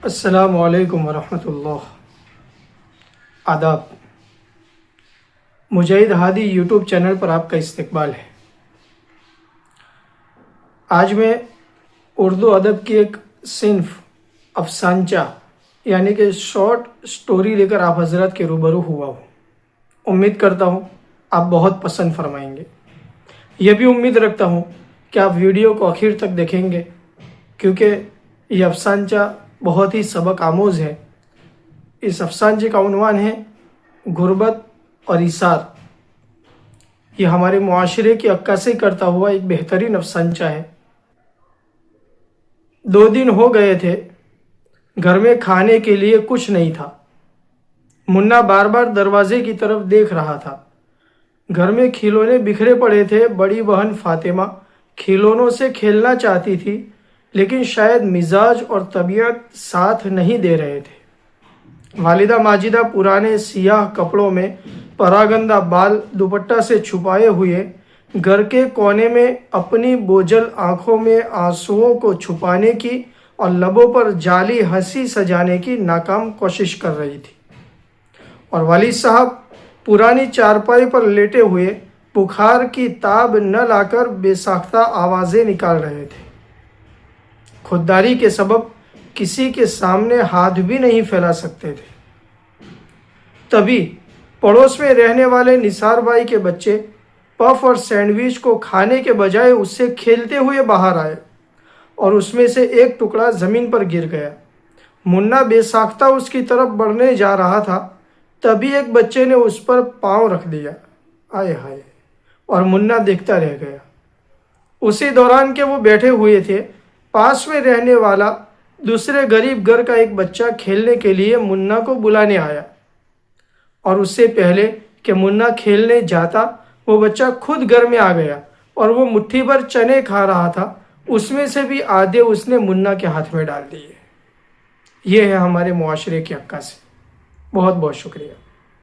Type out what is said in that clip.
السلام علیکم ورحمۃ اللہ۔ آداب۔ مجاہد ہادی یوٹیوب چینل پر آپ کا استقبال ہے۔ آج میں اردو ادب کی ایک صنف افسانچہ یعنی کہ شارٹ سٹوری لے کر آپ حضرات کے روبرو ہوا ہوں۔ امید کرتا ہوں آپ بہت پسند فرمائیں گے۔ یہ بھی امید رکھتا ہوں کہ آپ ویڈیو کو آخر تک دیکھیں گے، کیونکہ یہ افسانچہ بہت ہی سبق آموز ہے۔ اس افسانچے کا عنوان ہے غربت اور ایثار۔ یہ ہمارے معاشرے کی عکاسی کرتا ہوا ایک بہترین افسانچہ ہے۔ 2 دن ہو گئے تھے، گھر میں کھانے کے لیے کچھ نہیں تھا۔ منا بار بار دروازے کی طرف دیکھ رہا تھا۔ گھر میں کھلونے بکھرے پڑے تھے۔ بڑی بہن فاطمہ کھلونوں سے کھیلنا چاہتی تھی، لیکن شاید مزاج اور طبیعت ساتھ نہیں دے رہے تھے۔ والدہ ماجدہ پرانے سیاہ کپڑوں میں پراگندہ بال دوپٹہ سے چھپائے ہوئے گھر کے کونے میں اپنی بوجھل آنکھوں میں آنسوؤں کو چھپانے کی اور لبوں پر جعلی ہنسی سجانے کی ناکام کوشش کر رہی تھی، اور والد صاحب پرانی چارپائی پر لیٹے ہوئے بخار کی تاب نہ لا کر بے ساختہ آوازیں نکال رہے تھے۔ خودداری کے سبب کسی کے سامنے ہاتھ بھی نہیں پھیلا سکتے تھے۔ تبھی پڑوس میں رہنے والے نثار بھائی کے بچے پف اور سینڈوچ کو کھانے کے بجائے اس سے کھیلتے ہوئے باہر آئے، اور اس میں سے ایک ٹکڑا زمین پر گر گیا۔ منا بے ساختہ اس کی طرف بڑھنے جا رہا تھا، تبھی ایک بچے نے اس پر پاؤں رکھ دیا۔ آئے ہائے! اور منا دیکھتا رہ گیا۔ اسی دوران کہ وہ بیٹھے ہوئے تھے، پاس میں رہنے والا دوسرے غریب گھر کا ایک بچہ کھیلنے کے لیے منا کو بلانے آیا، اور اس سے پہلے کہ منا کھیلنے جاتا وہ بچہ خود گھر میں آ گیا، اور وہ مٹھی بھر چنے کھا رہا تھا۔ اس میں سے بھی آدھے اس نے منا کے ہاتھ میں ڈال دیے۔ یہ ہے ہمارے معاشرے کی عکاسی۔ بہت بہت شکریہ۔